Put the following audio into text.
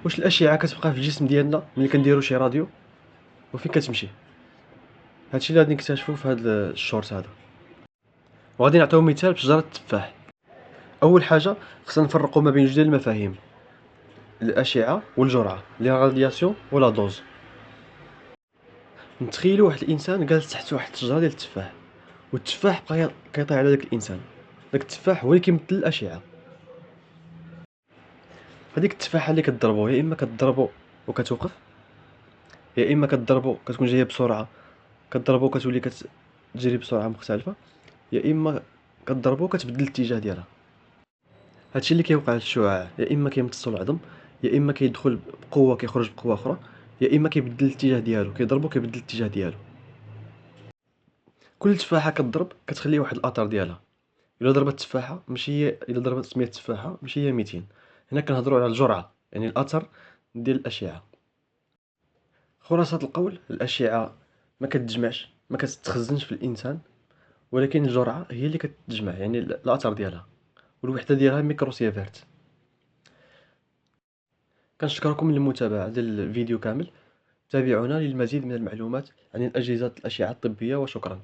واش الاشعه كتبقى في الجسم ديالنا ملي كنديروا شي راديو وفين كتمشي؟ هادشي اللي غادي نكتشفوا في هذا الشورت هذا. وغادي نعطيو مثال بشجره التفاح. اول حاجه خصنا نفرقوا ما بين جوج ديال المفاهيم: الاشعه والجرعه، لي رادياسيون ولا دوز. نتخيلوا واحد الانسان جالس تحت واحد الشجره ديال التفاح، والتفاح بقى كيطيح على داك الانسان. داك التفاح هو اللي كيمثل الاشعه. هذيك التفاحه اللي كتضربو يا اما كتضربو وكتوقف، يا اما كتضربو كتكون جايه بسرعه كتضربو كتولي كتجري بسرعه مختلفه، يا اما كتضربو كتبدل الاتجاه ديالها. هادشي اللي كيوقع للشعاع، يا اما كيمتصو العظم، يا اما كيدخل بقوه كيخرج بقوه اخرى، يا اما كيبدل الاتجاه ديالو، كيضربو كيبدل الاتجاه ديالو. كل تفاحه كتضرب كتخلي واحد الاثر ديالها. الا ضربت تفاحه ماشي هي، الا ضربت 100 تفاحه ماشي هي 200. هنا كنهضروا على الجرعه، يعني الاثر ديال الاشعه. خلاصه القول، الاشعه ما كتجمعش، ما كتتخزنش في الانسان، ولكن الجرعه هي اللي كتجمع، يعني الاثر ديالها، والوحده ديالها ميكروسيفرت. كنشكركم للمتابعه ديال الفيديو كامل. تابعونا للمزيد من المعلومات عن الاجهزه الاشعه الطبيه، وشكرا.